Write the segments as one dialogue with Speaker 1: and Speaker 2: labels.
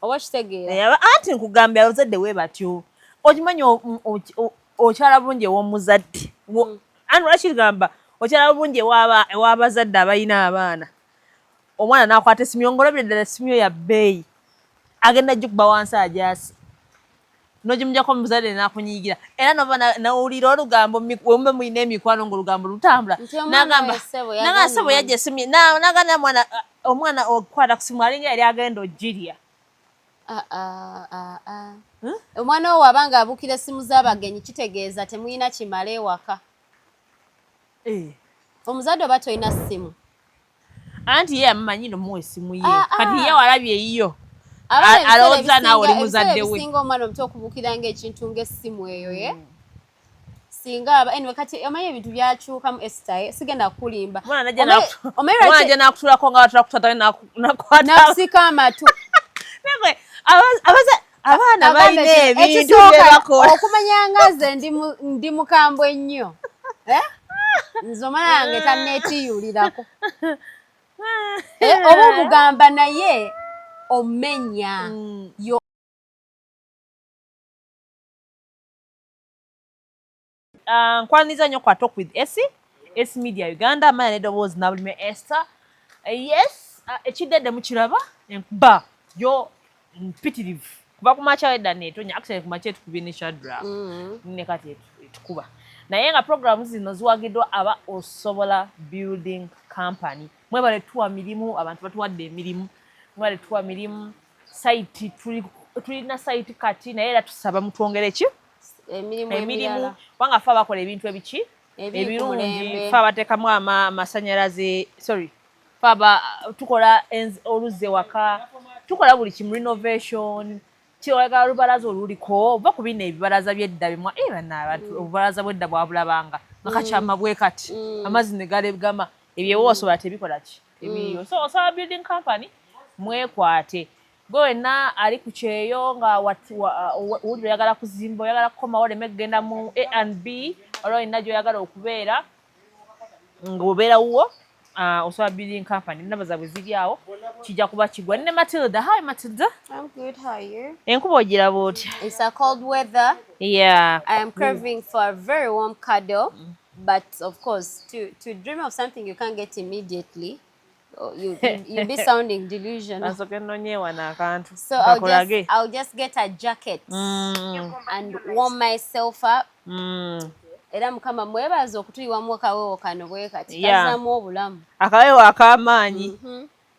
Speaker 1: oba kitegeera
Speaker 2: anti nkugambye abazadde we batyo okimanyi okyala bulungi ew'omuzadde ani lwakigamba okyala bulungi ew'abazadde abalina abaana omwana n'akwata essimu yongolobye ddala essimu yo ya bbeeyi agenda gikuba wansi agyasi n'ogimugyako omuzadde n'akunyiigira era nova nawulira olugambo wemube mulina emikwano ng'olugambo lutambula n'agamba sebo yajja essimu n'agamba omwana okukwata ku ssimu alinga yali agenda ogirya
Speaker 1: omwana wo waba ng'abuukira essimu z'abagenyi kitegeeza temulina kimala ewaka omuzadde oba tolina ssimu
Speaker 2: anti ye amumanyi nomuwa essimu ye kati ye walabye eyiyo alowooza naawe oli muzadde we
Speaker 1: ebisinga omwana omuto okubuukira ng'ekintu ng'essimu eyo ye singa anyway kati omanyi ebintu byakyukamu Esther sigenda kukulimba
Speaker 2: omwana ajja n'akutulako nga watula kutata nakwata
Speaker 1: nakusika amatu
Speaker 2: abaana balina ebintu byebakola
Speaker 1: okumanya nga nze ndi mukambwe nnyo nze omwana wange tanneetiyulirako oba omugamba naye omenya
Speaker 2: nkwaniza nnyo kwa Talk with S Media Uganda maya nedowoozi nabulime Esther yes ekiddedde mukiraba enkuba yo mpitirivu kuva ku makya wedda neetonya actually ku makya etukubye ne Shadrack ne kati etukuba naye nga programu zino ziwagiddwa aba Osobola Building Company mwebale tuwa mirimu abantu batuwadde emirimu mwebale tuwa mirimu site tulina site kati naye era tusaba mutwongere ki emirimu kubanga fe abakola ebintu ebiki ebirungi fe abateekamu amasanyalaze sorry fe tukola oluzze waka tukola buli kimu renovation kiwagala olubalaza oluliko oba ku bino ebibalaza by'edda bimwa obubalaza bw'edda bwabulabanga akakyama bwe kati amazzi ne galegama ebyo Osobola tebikola ki ebiriyo so Osobola Building Company mwekwate gwe wenna ali ku kyeyo nga wulira oyagala kuzimba oyagala kukomawo oleme kugenda mu A&B olwo olina gy'oyagala okubeera ng'obeera wuwo Osobola Building Company namba zaabwe ziri awo kijja kuba kigwa ne Matilda. Hi Matilda.
Speaker 1: I'm good, how are you?
Speaker 2: Enkuba ogiraba otya?
Speaker 1: It's a cold weather.
Speaker 2: Yeah.
Speaker 1: I am craving for a very warm cuddle, but of course to dream of something you can't get immediately you'll be sounding delusional. So I'll just get a jacket and warm myself up. Era mukama mwebaza okutuyiwamu akawewo kano bwe kati kazamu obulamu
Speaker 2: akawewo ak'amaanyi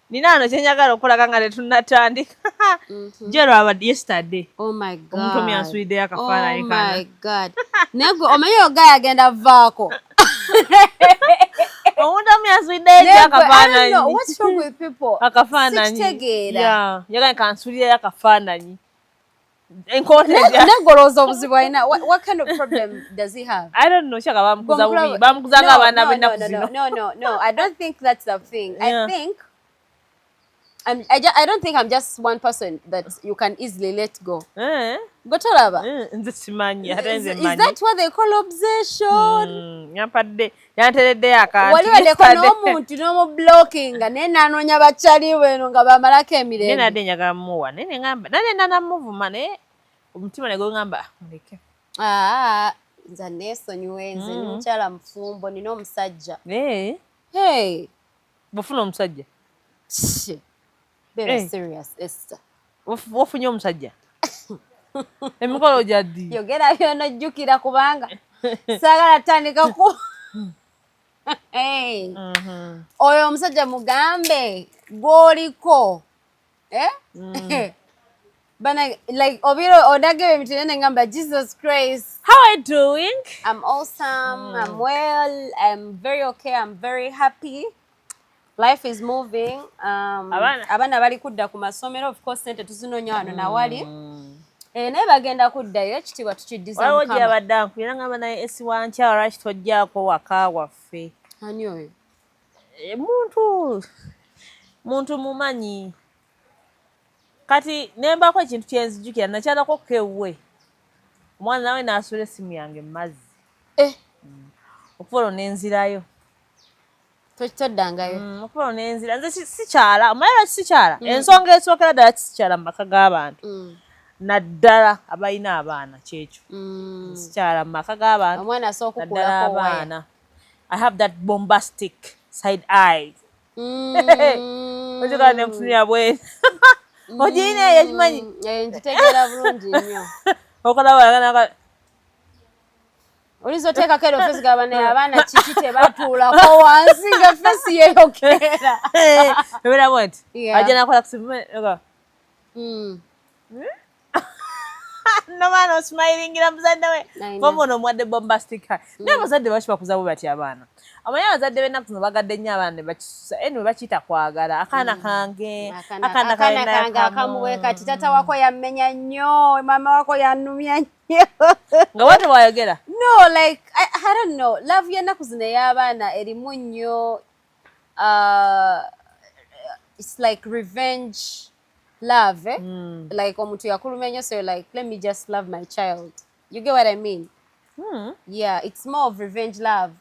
Speaker 2: nina ano kyenjagala okulaga nga tetunnatandika jero abadde yesterday omuntu omyansulideyo akafaananyi kana
Speaker 1: oh my god nego omanyi ogaye agenda vaako
Speaker 2: omuntu omyansulideyo akafaananyi
Speaker 1: what's wrong with people
Speaker 2: akafaananyi njagala kansulideyo akafaananyi
Speaker 1: negolooza obuzibu alina what kind of problem does he have?
Speaker 2: I don't know shaka bamukuzanga abaana b'ennaku zino
Speaker 1: no I don't think that's the thing. I don't think I'm just one person that you can easily let go. Gotolaba?
Speaker 2: Nze simanyi ate nze
Speaker 1: manyi. Is that what they call obsession?
Speaker 2: Nyampadde yantereddeyo akantu.
Speaker 1: Waliweddeko n'omuntu n'omu-blocking naye n'anoonya bakyali bweno nga bamalako emirembe.
Speaker 2: Naye nadde njagala mmuwa naye ngamba nane nanamuvuma naye omutima ne gwengamba muleke.
Speaker 1: Nze neesonyiwe nze ni mukyala mufumbo nina omusajja.
Speaker 2: Bw'ofuna omusajja?
Speaker 1: Very serious, Esther.
Speaker 2: Wofunye omusajja? Emikolo gyaddi?
Speaker 1: Yogera by'onojjukira kubanga saagala tandika ku oyo omusajja mugambe gw'oliko bana like obiro odagebe emitendene ngamba Jesus Christ.
Speaker 2: How are you doing?
Speaker 1: I'm awesome. I'm well. I'm very okay. I'm very happy. Life is moving. Abana bali kudda ku masomero, of course sente tuzinoonya wano nawali. Naye bagenda kuddayo ekitiibwa tukiddiza Mukama.
Speaker 2: Waliwo gy'abadde ankuira ngamba naye esiwankya lwaki tojjaako waka waffe.
Speaker 1: Ani oyo?
Speaker 2: Muntu mumanyi. Kati nembaako ekintu kyenzijjukira nakyalako kewwe. Omwana nawe n'asula essimu yange mu mazzi. Okuva olwo nenzirayo.
Speaker 1: toddangayo
Speaker 2: okuba n'enzira nze sikyala omanyi sikyala ensonga esookera ddala sikyala mu maka g'abantu naddala abalina abaana kyekyo sikyala mu maka g'abantu
Speaker 1: omwana asooka
Speaker 2: naddala abaana I have that bombastic side eyes okigaa ne nkutunira bwena ogirina eyo ekimanyi
Speaker 1: nkitegeera bulungi nnyo
Speaker 2: okolaba
Speaker 1: oliza oteekako ero fesi abaana kiki tebatuulako wansi nga fesi yeeyokera
Speaker 2: ebeera bwenti ajja nakola kusimu nomwana osmilingira muzadde we omwana omwadde bombastic naye abazadde bakiba kuzabu bati abaana amanyi abazadde b'ennaku zino bagadde nnyo abaana ne bakisusa anyway bakiyita kwagala akaana kange akaana kange
Speaker 1: akamuwe kati tata wako yammenya nnyo mama wako yannumya nnyo
Speaker 2: nga bwate bwayogera
Speaker 1: no like I don't know love y'ennaku zino ey'abaana erimu nnyo it's like revenge love like omuntu yakulumya nnyo so you're like let me just love my child you get what I mean yeah it's more of revenge love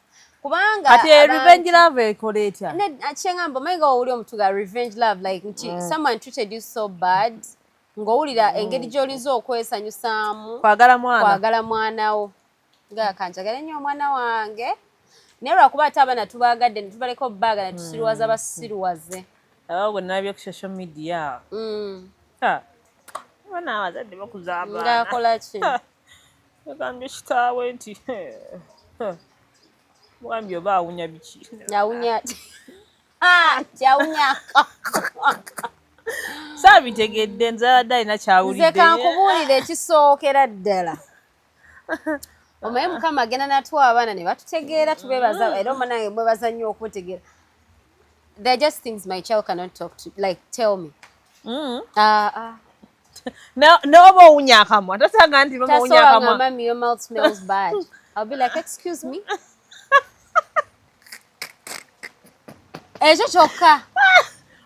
Speaker 1: kubanga
Speaker 2: ati revenge love ekola etya
Speaker 1: kyengamba omanyi nga owulira omuntu ga revenge love like nti someone treated you so bad ng'owulira engeri gy'oliza okwesanyusaamu kwagala mwanawo nga kanjagala nnyo omwana wange naye lwakuba ate abaana tubaagadde ne tubaleka baagala ne tusiruwaza basiruwaze
Speaker 2: abawo gwe nalabye ku social media abaana abazadde bakuza abaana
Speaker 1: ngaakola ki
Speaker 2: agambye kitaawe nti mwambi oba awunya biki
Speaker 1: awunya kyawunyako
Speaker 2: saabitegedde nzaladde alina kyawulidde
Speaker 1: nze kankubuulira ekisookera ddala omaye mukama agenda natwa abaana ne batutegeera tubebaza era omanange mwebaza nnyo okutegeera they're just things my child cannot talk to like tell me
Speaker 2: n'oba owunya akamwa tosanga nti mama owunya akamwa
Speaker 1: mami your mouth smells bad I'll be like excuse me ekyo kyokka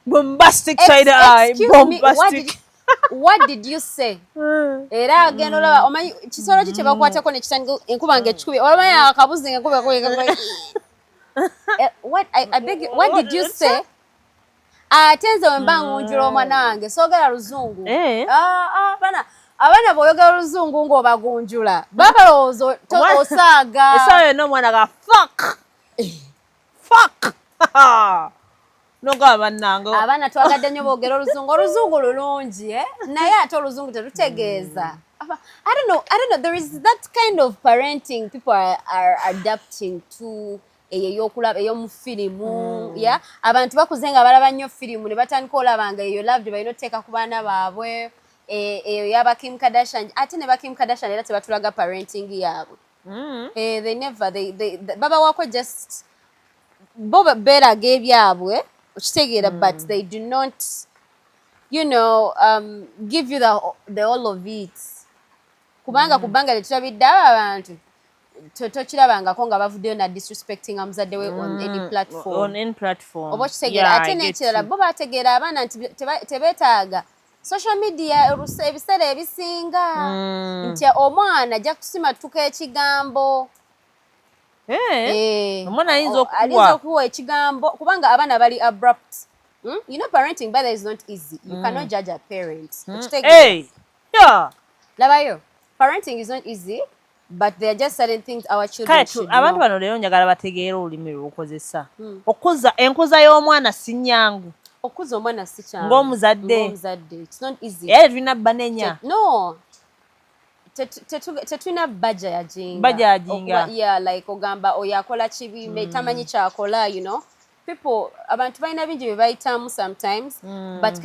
Speaker 2: bombastic side eye bombastic
Speaker 1: what did you say era agenda olaba omanyi kisolo ki kyebakwatako nekitandika enkuba ng'ekikubi olamanyi akabuzi ng'enkuba what did you say ate nze wemba ngunjula omwana wange soogera luzungu abaana bw'oyogera oluzungu ng'obagunjula babalowooza osaaga
Speaker 2: essaawa yonna omwana ga fuck nogaba bannange
Speaker 1: abaana twagadde nnyo boogera oluzungu lulungi naye ate oluzungu terutegeeza I don't know there is that kind of parenting people are adapting to eyokulaba eyomu firimu abantu bakuze nga balaba nnyo firimu ne batandika olaba nga eyo love balina oteeka ku baana baabwe eyo yaba Kim Kardashian ate ne ba Kim Kardashian era tebatulaga parenting yaabwe they never babawako just bo beeraga ebyabwe okitegeera but they do not give you the all of it kubanga kubanga letulabidde abo abantu tokirabangako nga bavuddeyo na disrespecting muzadde we on any platform oba okitegeera ate n'ekirala bo bategeera abaana nti tebeetaaga social media ebiseera ebisinga nti omwana ajja kusimatuka ekigambo
Speaker 2: omwana ayinza
Speaker 1: okuwa ekigambo kubanga abaana bali abrupt parenting by is not easy you cannot judge a parent labayo parenting is not easy but there are just certain things our children should know.
Speaker 2: Abantu bano leero njagala bategeera olulimi lw'okozesa enkuza y'omwana si nnyangu
Speaker 1: okuza omwana si kyangu
Speaker 2: ng'omuzadde
Speaker 1: it's not easy
Speaker 2: era tulina banenya
Speaker 1: no tetulina bajja yajinga like ogamba oyo akola kibi tamanyi kyakola people abantu balina bingi bye bayitamu sometimes but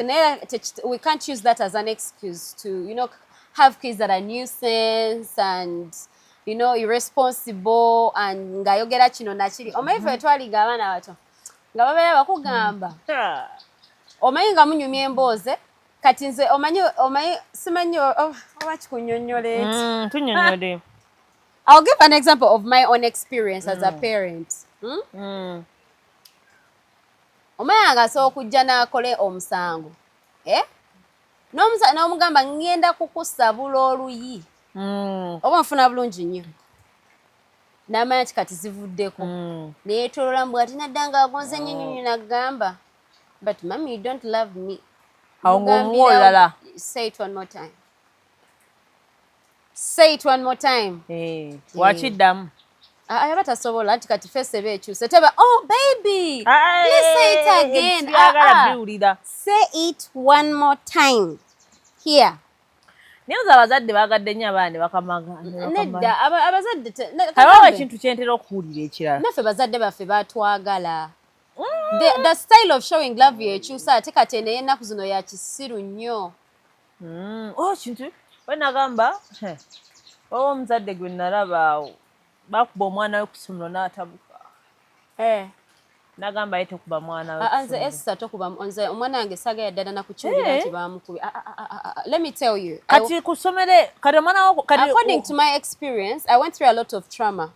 Speaker 1: we can't use that as an excuse to have kids that are nuisance and irresponsible and ngayogera kino nakiri omanyi fe twaliga abaana bato nga babeera bakugamba omanyi nga munyumya embooze kati nze omanyi simanyi oba kikunyonnyola eti
Speaker 2: tunyonnyole
Speaker 1: I'll give an example of my own experience as a parent omwana nga asobola okujja n'akole omusango n'omugamba ngenda kukusabula oluyi oba nfuna bulungi nnyo n'amanya kati zivuddeko neetolola mbu ati nadda ng'agonze nnyinnyonnyo n'agamba but mami you don't love me.
Speaker 2: Awo ng'omuwa olulala.
Speaker 1: Say it one more time. Say it one more time.
Speaker 2: Wakiddamu.
Speaker 1: Ayaba tasobola anti kati face eba ekyuse teba oh baby please say it again. Say it one more time here.
Speaker 2: Nyoza abazadde bagadde nnyo abaana bakamaga.
Speaker 1: Nedda abazadde
Speaker 2: kabawo ekintu kyentera okuwulira ekirala.
Speaker 1: Naffe bazadde baffe batwagala. The style of showing love yekyusa ate kati eno ey'ennaku zino ya kisiru nnyo.
Speaker 2: Kintu we nagamba omuzadde gwe nalaba awo bakuba omwana we ku ssomero n'atabuka. Nagamba ye tokuba mwana we.
Speaker 1: Nze Esther tokuba nze omwana wange saagala ddala nakukyulira nti baamukubye. Let me tell you.
Speaker 2: Kati ku ssomero kati omwana wo kati
Speaker 1: according to my experience, I went through a lot of trauma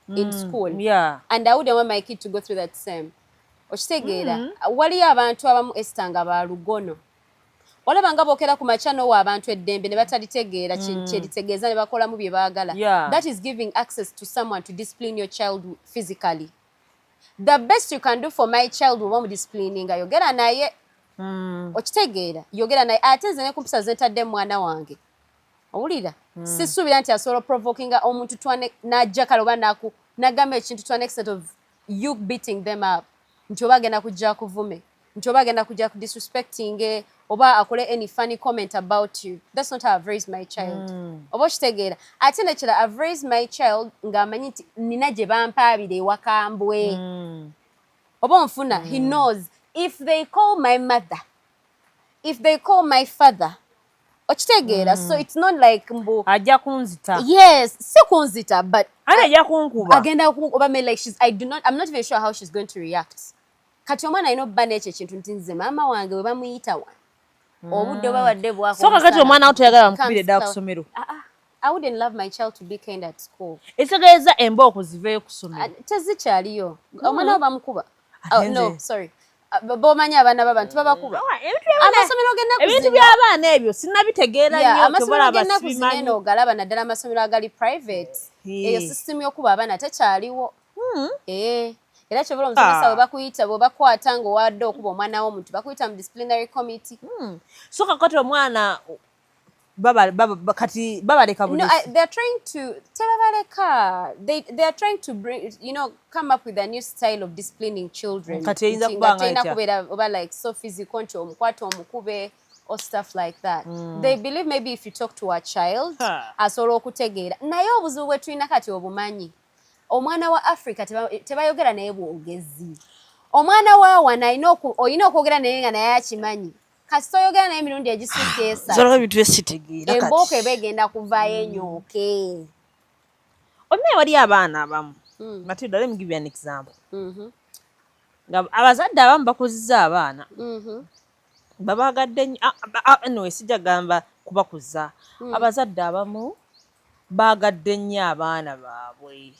Speaker 1: in school.
Speaker 2: Yeah.
Speaker 1: And I wouldn't want my kid to go through that same. Okitegeera waliyo abantu abamu Esther nga balugono. Olaba nga bookera ku machano wa abantu eddembe ne batalitegeera kyeritegeeza ne bakolamu bye baagala. That is giving access to someone to discipline your child physically. The best you can do for my child woba disciplining yogera naye. Okitegeera yogera naye ate nze ne kumpisa zentadde mwana wange. Owulira? Sisuubira nti asobola provokinga omuntu n'ajja kale oba n'agamba ekintu to an extent of you beating them up. Nti oba agenda kujja kuvume. Nti oba agenda kujja ku disrespecting oba akole any funny comment about you. That's not how I've raised my child. Oba okitegeera. Ate nekira I've raised my child ng'amanyi nti nina gye bampaabira ewaka mbwe. Oba onfuna, he knows if they call my mother, if they call my father, okitegeera. So it's not like mbu
Speaker 2: ajja kunzita.
Speaker 1: Yes, si kunzita but
Speaker 2: ajja kunkuba.
Speaker 1: Agenda oba me like I'm not even sure how she's going to react. Kati omwana alina obba n'ekyo ekintu nti nze maama wange we bamuyita wa. Obudde obabadde bwako.
Speaker 2: So kakati omwana wo toyagala bamukubire ddala ku ssomero.
Speaker 1: I wouldn't love my child to be kind at school.
Speaker 2: Ekitegeeza embooko ziveeyo ku ssomero.
Speaker 1: Tezikyaliyo. Omwana wo bamukuba. No, sorry. B'omanyi abaana b'abantu babakuba. Amasomero g'ennaku zino. Ebintu by'abaana ebyo sinnabitegeera nnyo.
Speaker 2: Amasomero
Speaker 1: g'ennaku zino eno ogalaba naddala amasomero agali private. Eyo system y'okuba abaana tekyaliwo. Era kyobola omusomesa bwe bakuyita bwe bakwata ng'owadde okuba omwana w'omuntu bakuyita mu disciplinary committee.
Speaker 2: So kakati omwana kati babaleka
Speaker 1: No, they're trying to they are trying to bring, come up with a new style of disciplining children.
Speaker 2: Kati eyinza kubanga
Speaker 1: etya oba like so physical nti omukwata omukube or stuff like that. They believe maybe if you talk to a child asobola okutegeera. Naye obuzibu bwe tulina kati obumanyi. Omwana wa Africa tebayogera naye bwogezi. Omwana wa wana olina okwogera naye nga naye akimanyi. Kasi toyogera naye emirundi egisukka esatu.
Speaker 2: Zolaba bintu esitegeera kati.
Speaker 1: Embooko eba egenda kuvaayo enyooke.
Speaker 2: Onaye wali abaana abamu. Matilda, let me give you an example. Abazadde abamu bakozizza abaana. Babaagadde nnyo. Anyway, sijja gamba kubakuza. Abazadde abamu baagadde nnyo abaana baabwe.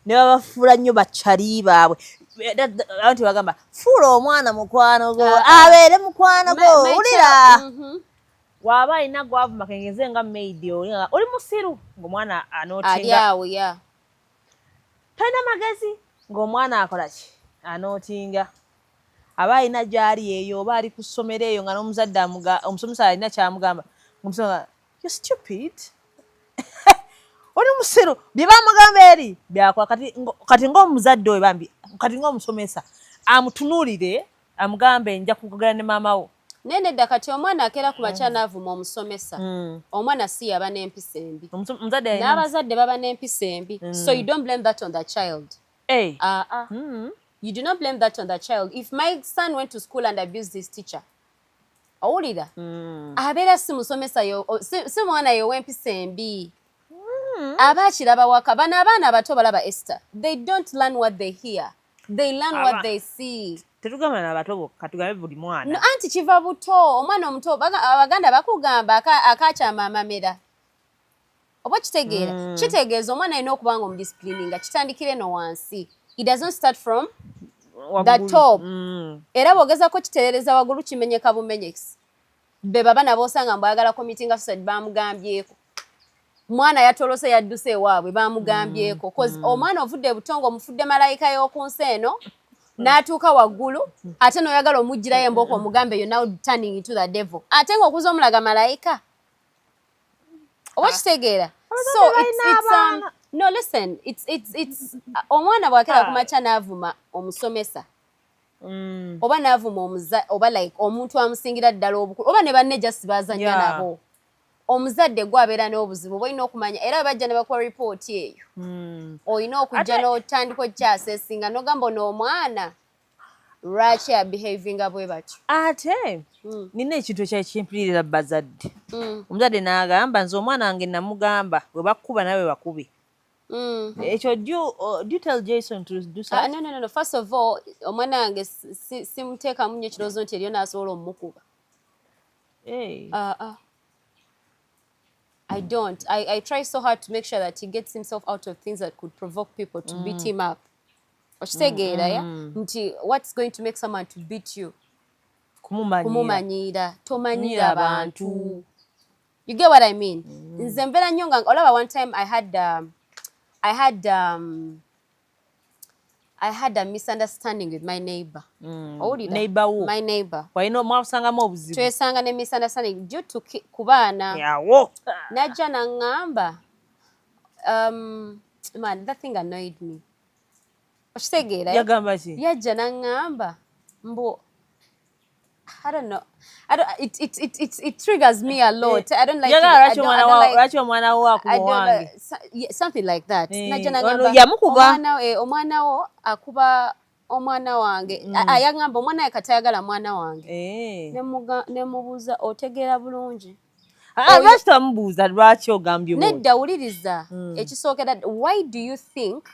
Speaker 2: Ne babafuula nnyo bakyali baabwe. Abantu bagamba fuula omwana mukwano gwo abeere mukwano gwo wulira. Waba alina gwavuma kengenze nga maidi oli musiru ng'omwana anootinga.
Speaker 1: Ali awo ya.
Speaker 2: Talina magezi ng'omwana akola ki? Anootinga. Aba alina gy'ali eyo oba ali ku ssomero eyo nga n'omuzadde omusomesa alina kyamugamba. Omusomesa you're stupid. Oli musiru bye bamugamba eri byakola kati ng'omuzadde oyo bambi kati ng'omusomesa amutunuulire amugambe nja kugogera ne maama wo.
Speaker 1: Nedda kati omwana akeera ku makya n'avuma omusomesa. Omwana si yaba n'empisa embi. N'abazadde baba n'empisa embi. So you don't blame that on the child. You do not blame that on the child. If my son went to school and abused his teacher, owulira abeera si musomesa si mwana yo w'empisa embi. Aba akiraba waka bano abaana abato balaba Esther. They don't learn what they hear. They learn what they see.
Speaker 2: Tetugamba n'abato bokka tugambe buli mwana.
Speaker 1: No, anti kiva buto omwana omuto abaganda bakugamba akakyama amamera. Oba kitegeera kitegeeza omwana alina okuba nga omudisciplininga kitandikire no wansi. It doesn't start from the top. Era bw'ogezako kitereereza waggulu kimenyeka bumenyekisi. Be baba nabo osanga mbwagala committing suicide bamugambyeko. mwana yatolose yadduse ewaabwe bamugambyeko cause omwana ovudde butongo omufudde malayika y'oku nsi eno n'atuuka waggulu ate n'oyagala omugirayo embooko omugambe you're now turning into the devil ate ng'okuza omulaga malayika oba kitegeera so it's no listen it's omwana bw'akera ku makya n'avuma omusomesa oba n'avuma oba like omuntu amusingira ddala obukulu oba ne banne just bazanya nabo omuzadde gwabeera n'obuzibu bwolina okumanya era bajja ne bakuwa ripooti eyo olina okujja n'otandika okukyaseesinga n'ogamba n'omwana lwaki abehavinga bwe batyo
Speaker 2: ate nina ekintu ekyakimpulirira bazadde omuzadde n'agamba nze omwana wange namugamba bwe bakkuba nawe bakube ekyo do you tell Jason to do something?
Speaker 1: No first of all omwana wange simuteekamu nnyo ekirowoozo nti eriyo n'asobola omukuba I don't. I try so hard to make sure that he gets himself out of things that could provoke people to beat him up. What's going to make someone to beat you? Kumumanyira. Tomanyira bantu. You get what I mean? Nzembera nyonga. One time I had a misunderstanding with my neighbor.
Speaker 2: Neighbor who?
Speaker 1: My neighbor.
Speaker 2: Twesanga
Speaker 1: ne misunderstanding due to kubaana. Najja nangamba. Man, that thing annoyed me. Okitegeera? Yajja nangamba. Mbo I don't know. It triggers me a lot. I don't like it. Something like that. Omwana wo akuba omwana wange. Ayagamba omwana we katayagala mwana wange. Ne mubuuza otegeera bulungi.
Speaker 2: Lwaki tamubuuza lwaki ogambye bw'otyo?
Speaker 1: Nedda wuliriza ekisookera. Why do you think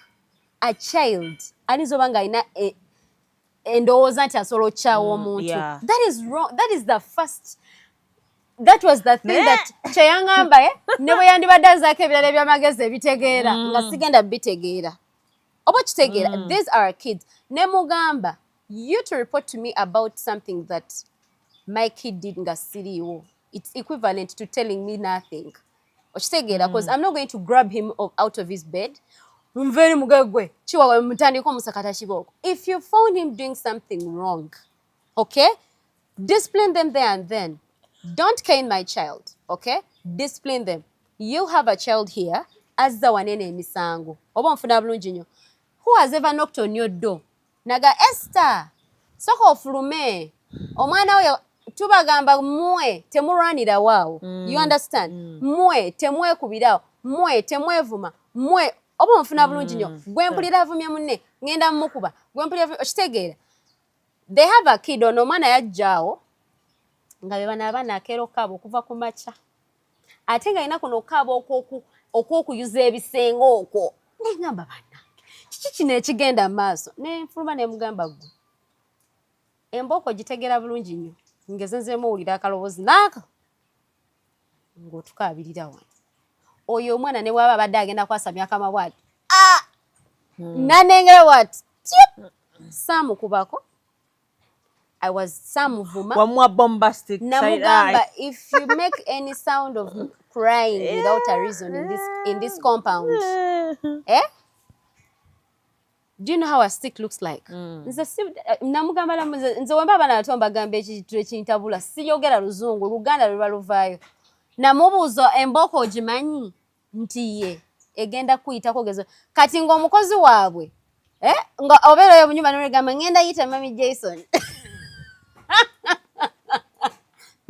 Speaker 1: a child ayinza oba ng'alina endowooza nti asobola okukyawa omuntu? That is wrong. That was the thing that kyeyangamba ne bwe yandibadde azaako ebirala ebyamagezi ebitegeera nga sigenda bitegeera oba kitegeera. These are kids. Ne mugamba you to report to me about something that my kid did nga siriiwo, it's equivalent to telling me nothing. Okitegeera, because I'm not going to grab him out of his bed. If you found him doing something wrong, okay, discipline them there and then. Don't cane my child, okay? Discipline them. You have a child here, as the one in Misango. Who has ever knocked on your door? Naga Esther, soko flume. Omwana oyo tubagamba mwe temuranira wao. You understand? Mwe temwe kubirao. Mwe temwe vuma. Mwe oba mfuna bulungi nnyo. Gwe mpulira avumya munne. Ngenda mukuba. Gwe mpulira okitegeera. They have a kid ono mwana yajjaawo. Nga bebana abaana akeero kaabo okuva ku makya. Ate nga alina kuno kaabo okwokuyuza ebisenge okwo. Nengamba bannange. Kiki kino ekigenda mu maaso? Ne nfuluma ne mugamba gwe. Embooko gitegeera bulungi nnyo. Ngezezeemu owulira akaloboozi naaka. Ng'otukaabirira wano. Oyo omwana ne bw'aba abadde agenda kwasamya akamabwati. Nanengera wati. Saamukubako. I was samuvuma.
Speaker 2: Wamwa bombastic side eye.
Speaker 1: If you make any sound of crying without a reason in this compound, do you know how a stick looks like? Namugamba nze wemba abana bato mbagamba ekintu ekintabula siyogera luzungu Luganda lwe baluvaayo. Namubuuza embooko ogimanyi nti ye egenda kuyitako gezo kati ng'omukozi waabwe nga obeerayo mu nnyumba n'ogamba ngenda yita mami Jason.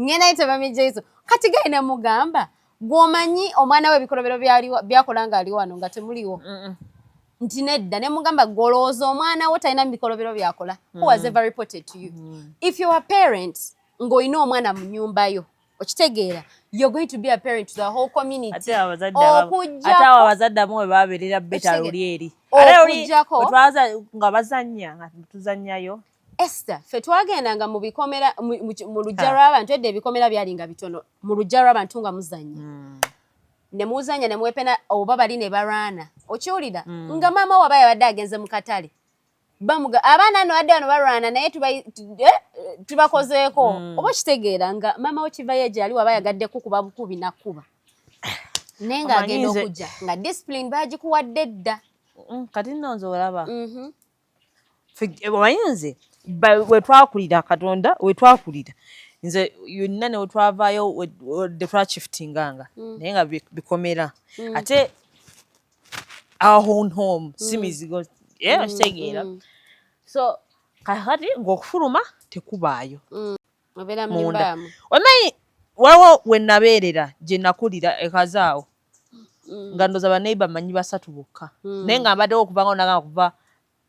Speaker 1: Ngenda yita mami Jason. Kati gayi ne mugamba gw'omanyi omwana we ebikolobero byakola nga ali wano nga temuliwo. Nti nedda ne mugamba golooza omwana wo talina bikolobero byakola. Who has ever reported to you? If you are parents ng'olina omwana mu nnyumba yo okitegeera, you're going to be a parent to the whole community.
Speaker 2: Ate abazadde abamu we baabeerera beta luli eri. Okujjako nga bazannya nga tuzannyayo.
Speaker 1: Esther, ffe twagendanga mu bikomera mu lujja lw'abantu edda ebikomera byalinga bitono mu lujja lw'abantu nga muzannya. Ne muzannya ne mwepena oba bali ne barwana. Okiwulira? Nga maama waba yabadde agenze mu katale. Bamuga abaana no adde wano barwana naye tubakozeeko. Oba kitegeera nga maama wo kiva yeje ali waba yagadde kukuba bukubi nakuba. nenga agenda okujja nga discipline bagikuwadde dda
Speaker 2: kati nno nze olaba omanyize wetwakulira Katonda wetwakulira nze yonna ne wetwavaayo tetwakiftinganga naye nga bikomera ate our own home si mizigo okitegeera so kakati ng'okufuluma tekubaayo
Speaker 1: obeera mu nyumba yamu
Speaker 2: omanyi waliwo we nabeerera gye nakulira ekazaawo nga ndoza baneighbor manyi basatu bokka naye nga mbaddewo okuvanga onagamba kuva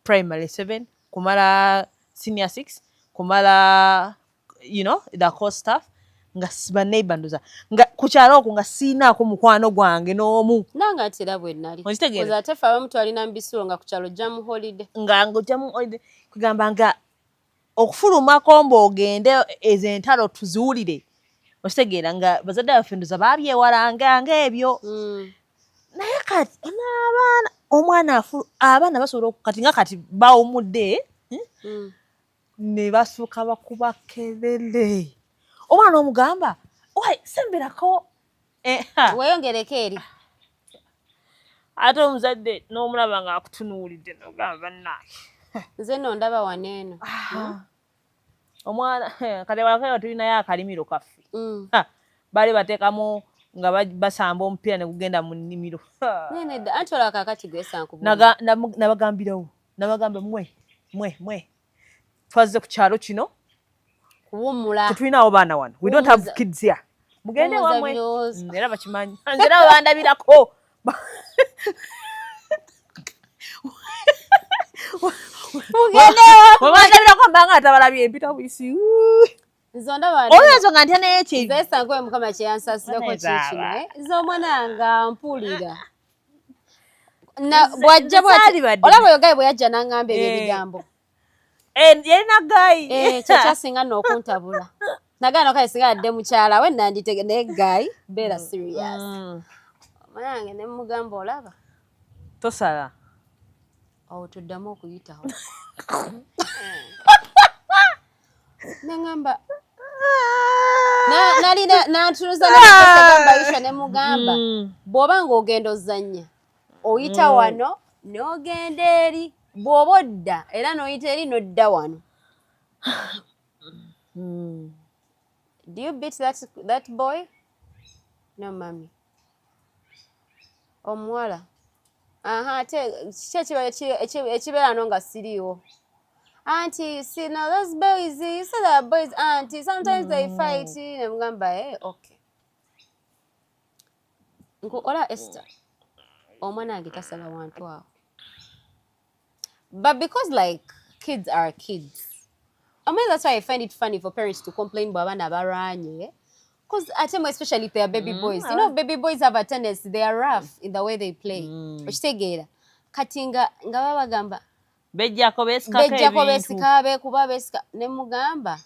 Speaker 2: primary 7 kumala senior 6 kumala the core staff nga baneighbor ndoza nga ku kyalo okwo nga siinaako mukwano gwange n'omu
Speaker 1: nanga atera bwe nnali oza ate fe abamu twalina mu bisulo nga ku kyalo ojja mu holiday
Speaker 2: nga ng'ojja mu holiday kugamba nga okufulumako mb'ogende ezo entalo tuziwulire okitegeera nga bazadde baffe ndoza baabyewalanga ng'ebyo naye kati n'abaana abaana basobola kati nga kati bawumudde ne basuuka bakuba kelele omwana omugamba semberako
Speaker 1: weeyongereko eri
Speaker 2: ate omuzadde n'omulaba nga akutunuulidde nogamba bannange
Speaker 1: nze no ndaba waneeno
Speaker 2: omwana kati walakayo tulinayo akalimiro kaffe baali bateekamu nga basamba omupiira ne gugenda mu nnimiro
Speaker 1: nenedda anti olaba kakati gwesankubu
Speaker 2: nabagambirawo nabagamba mwe twazze ku kyalo kino
Speaker 1: kuwummula
Speaker 2: tetulinawo baana wano we don't have kids here mugende wamwe era bakimanyi nze era bandabirako bandabirako mbanga atabalabye empita bwisi olwezo nga ntya naye
Speaker 1: zesankuwe mukama kyeyansasileko kikino z'omwana nga mpulira bwajja olaba oyo gayi bwe yajja n'angamba ebyo ebigambo
Speaker 2: yalina gayi
Speaker 1: kyekyasinga nno okuntabula nagana okale singa yadde mukyala we nanditege naye gayi beera serious omwana wange ne mugamba olaba
Speaker 2: tosala
Speaker 1: awo tuddamu okuyitawo neŋŋamba nantunuza nagamba Aisha ne mugamba bw'oba ng'ogenda ozannya oyita wano n'ogenda eri bw'oba odda era n'oyita eri n'odda wano do you beat that boy no mami omuwala ate kiki ekibeera no nga siriiwo auntie, see now those boys, you said that boys, auntie, sometimes they fight. I'm going by, okay. Ola Esther. Omwana agitasala wantu awo. But because like kids are kids, I mean that's why I find it funny for parents to complain about abana baranye. Because I tell me especially if they are baby boys. You know, baby boys have a tendency, they are rough in the way they play. Okitegeera. Katinga nga babagamba
Speaker 2: bejjako besika
Speaker 1: beekuba besika ne mugamba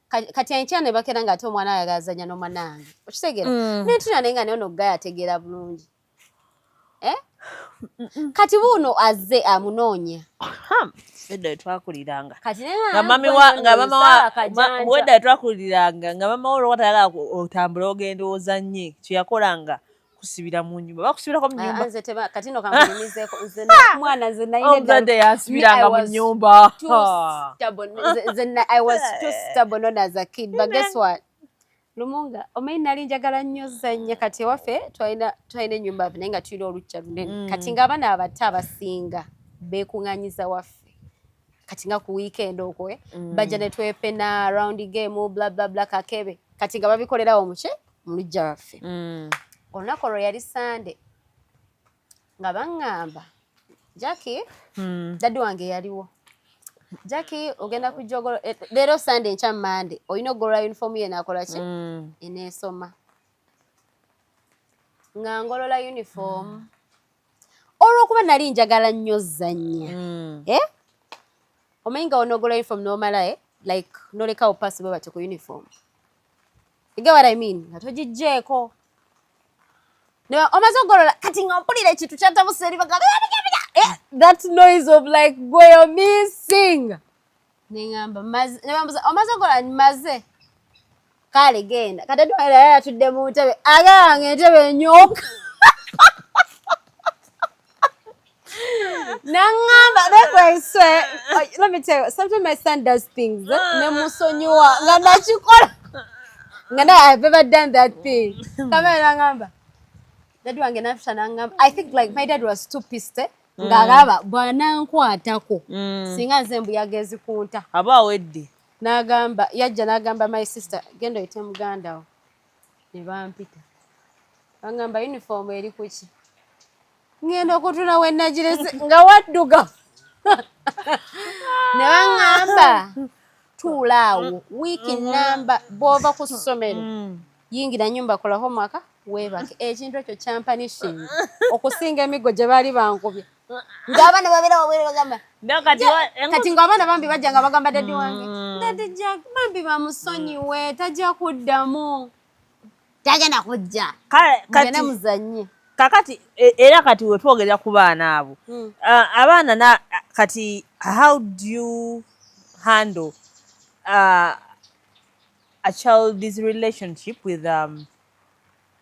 Speaker 1: kati enkya ne bakera nga ate omwana ayagazanya n'omwanange okitegeera netuna naye nga naye ono gaya ategeera bulungi kati buuno azze amunoonya
Speaker 2: wedda twakuliranga
Speaker 1: kati
Speaker 2: nga mama wedda twakuliranga nga mama olwo watayagala otambula ogenda ozanye kyeyakolanga kusibira mu nyumba bakusibirako mu nyumba
Speaker 1: nze kati no kamunyumizeko nze mwana nze nayine
Speaker 2: omuzadde yasibiranga mu nyumba
Speaker 1: I was too stubborn as a kid but guess what Lumunga omanyi nali njagala nnyo zanya kati waffe twalina ennyumba naye nga tulina oluggya lunene kati nga abaana abato abasinga beekuŋŋanyiza waffe kati nga ku weekend okwo bajja ne twepena round game bla bla bla kakebe kati nga babikolerawo mu luggya waffe olunaku olwo yali Sande nga baŋŋamba Jackie daddy wange yaliwo Jackie ogenda kujja leero Sande nkya Mande olina ogolola uniform ye naakola ki eneesoma nga ngolola uniform olw'okuba nali njagala nnyo zanya omanyi nga onoogolola uniform n'omala like nolekawo paasi bwe batyo ku uniform you get what I mean nga togijjeeko omaze ogolola kati nga mpulira ekintu kyantabuse eri bagamba that noise of like boy you're missing nengamba omaze ogolola maze kale genda kati Daddy wange yatudde mu ntebe agamba entebe enyoka nangamba that's why I swear let me tell you sometimes my son does things ne musonyiwa nga nakikola nga I've ever done that thing kama nangamba Daddy wange nafisha nangamba I think like my dad was too pissed nga agamba bwanankwatako singa nze mbu yagezi kunta
Speaker 2: aba wedde
Speaker 1: nagamba yajja nagamba my sister genda oyite muganda wo ne bampita bangamba uniform eri kuki ngenda okutula we nagirese nga wadduga ne bangamba tuulaawo wiiki namba bw'ova ku ssomero yingira nyumba kola homework weebake ekintu ekyo kyampanishinga okusinga emigo gye baali bankubye ng'abaana babeera wabwere bagamba kati ng'abaana bambi bajja nga bagamba Daddy wange Daddy Jack bambi bamusonyiwe tajja kuddamu tagenda kujja mugende muzannye
Speaker 2: kakati era kati we twogerera ku baana abo abaana kati how do you handle a child's relationship with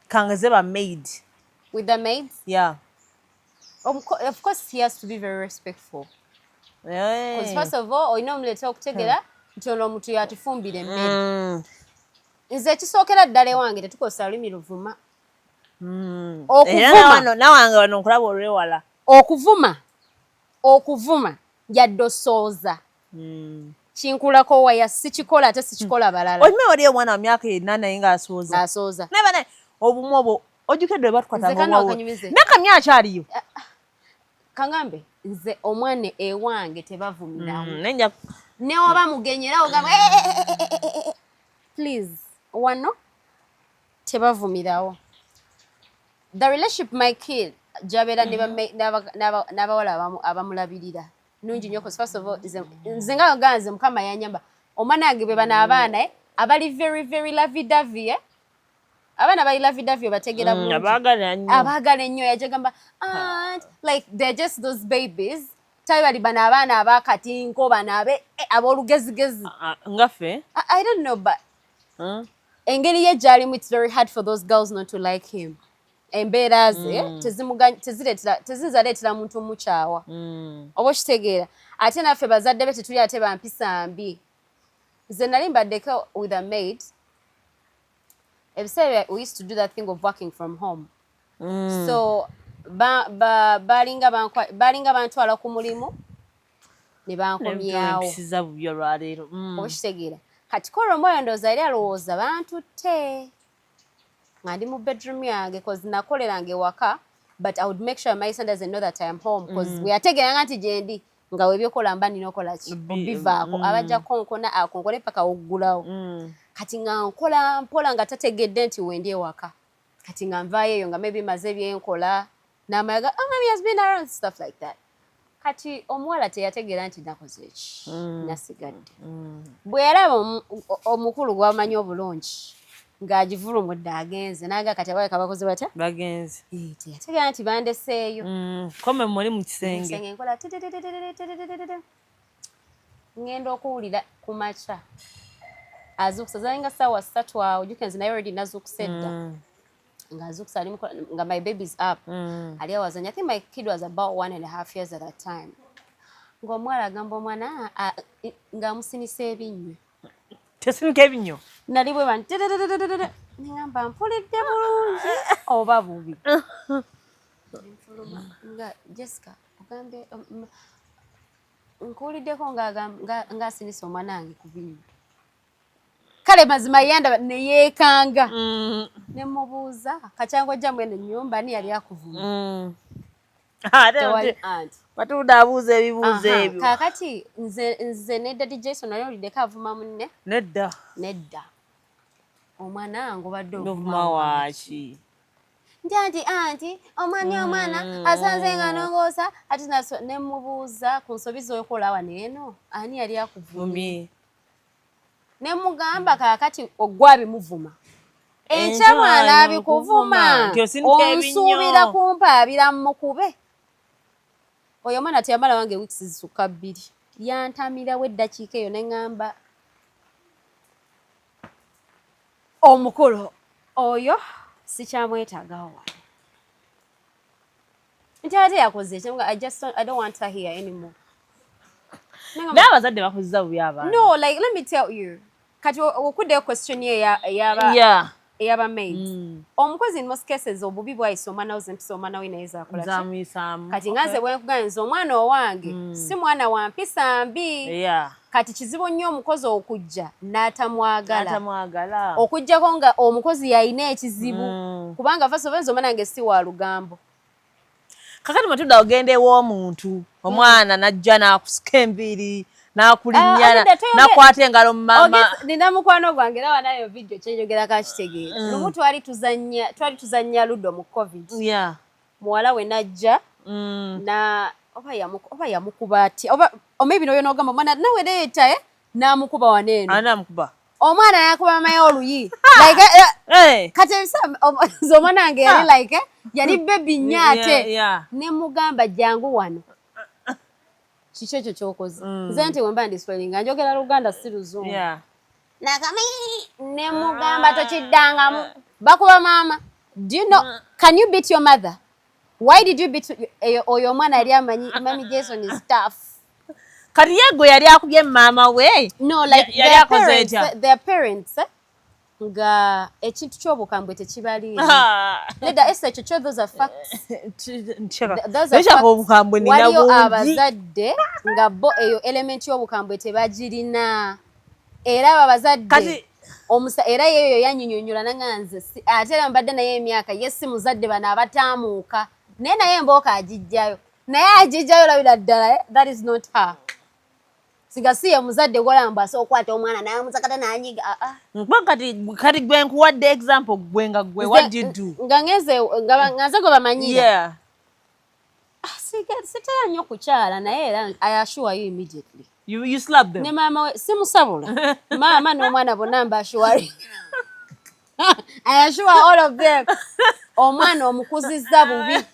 Speaker 2: Kangazeba maid?
Speaker 1: With the maids?
Speaker 2: Yeah.
Speaker 1: Of course, he has to be very respectful. Because first of all, we normally talk together. Ntono mutu yatifumbire maid. Nze kisokera ddala wange tetukosa lulimi luvuma.
Speaker 2: Okuvuma nawange wano nkulaba olwewala.
Speaker 1: Okuvuma yaddosooza. Kinkulako waya sikikola ate sikikola balala.
Speaker 2: Ojime wali omwana wa myaka 8 nga asooza.
Speaker 1: Asooza.
Speaker 2: Nebane obumu obwo ojukedde batukwata
Speaker 1: mu
Speaker 2: nakamya akyaliyo.
Speaker 1: Kangambe nze omwana ewange tebavumirawo. Ne oba mugenyera ogamba please wano tebavumirawo. The relationship my kid jabera n'abawala abamulabirira nungi nnyo first of all nze nga ganze mukama yanyamba omwana wange be bana abaana abali very very lovey-dovey abana bali lovey-dovey bategera bulungi abaagala ennyo yajagamba like they're just those babies tabi bali bana abaana abakatinko bana ab'olugezigezi
Speaker 2: ngaffe
Speaker 1: I don't know but engeri ye gyalimu it's very hard for those girls not to like him embeera ze tezizaleetera muntu mukyawa oba okitegeera ate naffe bazadde be tetuli ate bampisa mbi nze nali mbaddeko with a maid ebiseera we used to do that thing of working from home so balinga bantwala ku mulimu ne bankomyawo oba okitegeera kati kola omwoyo ndowooza yali alowooza bantutte nga ndi mu bedroom yange cause nakoleranga ewaka but I would make sure my son doesn't know that I am home cause we ategeranga nti gyendi nga webyokola mba nina okola ki obivaako abajja konkona akonkone paka oggulawo kati nga nkola mpola nga tategedde nti wendi ewaka kati nga nvaayo eyo nga maybe maze byenkola n'amayaga maybe has been around stuff like that kati omuwala teyategeera nti nakoze eki nasigadde bwe yalaba omukulu gwamanyi obulungi ng'agivulumudde agenze naga kati abawe kabakoze batya
Speaker 2: bagenze
Speaker 1: teyategeera nti bandeseeyo
Speaker 2: kome muli mu kisenge
Speaker 1: nkola ngenda okuwulira ku makya azukusa zalinga ssaawa 3 awo jukenzi naye already nazukusa edda ng'azukusa nga my baby's up ali awazanya I think my kid was about 1.5 years at that time ng'omwala agamba omwana ng'amusinisa ebinnyo
Speaker 2: tesinika ebinnyo
Speaker 1: nali bwe bantu ningamba mpulidde bulungi oba bubi nga Jessica ogambe nkuwuliddeko ng'asinisa omwana wange ku binnyo kale mazima yanda neyeekanga ne mubuuza kacyango jjamwe eno ennyumba ani yali akuvuma tewali anti
Speaker 2: Matilda abuuza ebibuuzo ebyo
Speaker 1: kaakati nze ne Daddy Jason naye oliddeko avuma munne nedda omwana wange obadde
Speaker 2: ovuma waaki
Speaker 1: nti anti omwana asanze nga nongoosa ati ne mubuuza ku nsobi z'okola wano eno ani yali akuvumye ne mugamba kaakati oggwa bimuvuma enkya mwana abikuvuma onsuubira kumpaabira mukube oyo mwana teyamala wange weeks zisukka 2 yantamirawo eddakiika eyo ne ŋŋamba omukulu oyo sikyamwetaagawo wano nti ate yakoze ekyo I don't want her here anymore.
Speaker 2: Naye abazadde bakozesa bubi abaana.
Speaker 1: No, like let me tell you kati okuddeyo question eyaba maids. Omukozi in most cases obubi bwayisa omwana we zempisa omwana we naye zakola kati nganze bwenkuganyiza omwana owange si mwana wa mpisa mbi. Kati kizibu nnyo omukozi okujja n'atamwagala okujjako nga omukozi yalina ekizibu kubanga first of all omwana wange si wa lugambo.
Speaker 2: Kakati Matilda ogende w'omuntu omwana najja n'akusika enviiri n'akulinnya n'akwata engalo mu maama.
Speaker 1: Nina mukwano gwange era wanayo video kyenjogera kakitegeera. Lumu twali tuzannya ludo mu COVID. Muwala we najja na oba yamukuba ati oba maybe noyo n'ogamba omwana nawe leeta n'amukuba waneeno.
Speaker 2: Anamukuba.
Speaker 1: Omwana yakuba mayo oluyi kati omwana wange yali like yali baby nnyo ate ne mugamba jangu wano kiki ekyo ky'okoze nze nti wemba ndiswelinga njogera Luganda si Luzungu nakami ne mugamba tokiddangamu bakuba maama. Do you know can you beat your mother? Why did you beat oyo omwana yali amanyi Mami Jason is tough.
Speaker 2: Kati yego yali akubye maama we.
Speaker 1: No, like their parents nga ekintu ky'obukambwe tekibaliimu. Nedda essa ekyo those are facts. Waliyo abazadde nga bo eyo element y'obukambwe tebagirina. Era abo abazadde era yeeyo yannyinnyonnyola nanganze ate era mbadde naye emyaka ye si muzadde bano abataamuuka naye embooka agijjayo naye agijjayo labira ddala that is not her. Siga siye muzadde golamba so kwata omwana naye musakata nanyiga
Speaker 2: kati gwe nkuwadde example gwe nga gwe what do you do?
Speaker 1: Ngaze gwe bamanyira. Sitera nnyo kukyala naye era I assure you immediately.
Speaker 2: You slap them?
Speaker 1: Ne maama we simusabula. Maama n'omwana bonna mbashuwari. I assure all of them. Omwana omukuzizza bubi.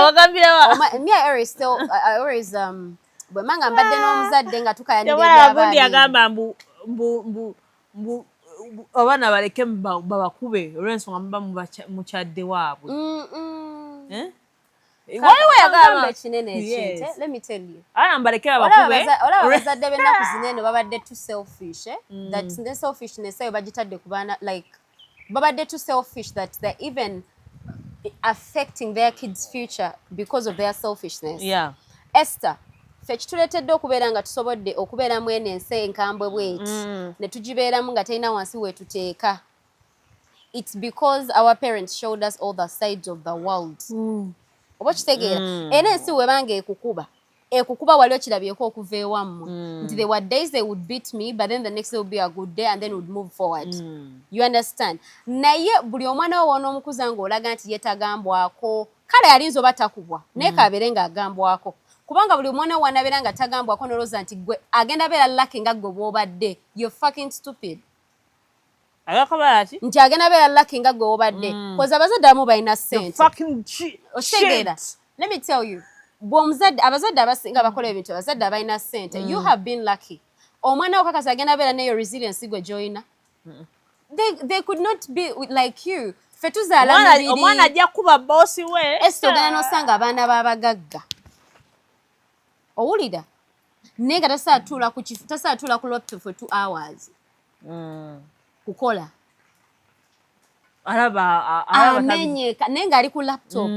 Speaker 2: Ogambira
Speaker 1: me I always bwe manga mbadde n'omuzadde nga tukayanira
Speaker 2: abaana agamba mbu abaana baleke babakube olw'ensonga muba mukyadde waabwe. Waliwo yagamba
Speaker 1: kinene ekinte let me tell you.
Speaker 2: Mbaleke babakube
Speaker 1: olaba abazadde b'ennaku zino eno babadde too selfish that the selfishness eyo bagitadde ku baana like babadde too selfish that they're even affecting their kids' future because of their selfishness. Esther, ffe kituleetedde okubeera nga tusobodde okubeera mu eno ensi enkambwe bweti ne tugibeeramu nga terina wansi wetuteeka. It's because our parents showed us all the sides of the world. Oba kitegeera era ensi webanga ekukuba wali okirabyeko okuva ewammwe nti there were days they would beat me but then the next day would be a good day and then would move forward. You understand? Naye buli omwana we w'onoomukuza ng'olaga nti ye tagambwako kale alinza oba takubwa naye kabeere ng'agambwako kubanga buli omwana we wanabeera nga tagambwako nolowooza nti gwe agenda beera lucky nga gwe bw'obadde. You're fucking stupid. Nti agenda beera lucky nga gwe bw'obadde koza abazadde abamu balina ssente. Otegeera? Let me tell you. Abazadde abasinga bakola ebintu abazadde abalina ssente. You have been lucky. Omwana okakasa agenda beera neyo resilience gwe gy'olina. They could not be like you. Ffe tuzaala mubiri.
Speaker 2: Omwana ajja kuba boosi we.
Speaker 1: Esi ogenda n'osanga abaana b'abagagga. Owulira? Naye nga tasaatuula ku laptop for 2 hours. Kukola. Amenyeka naye ng'ali ku laptop.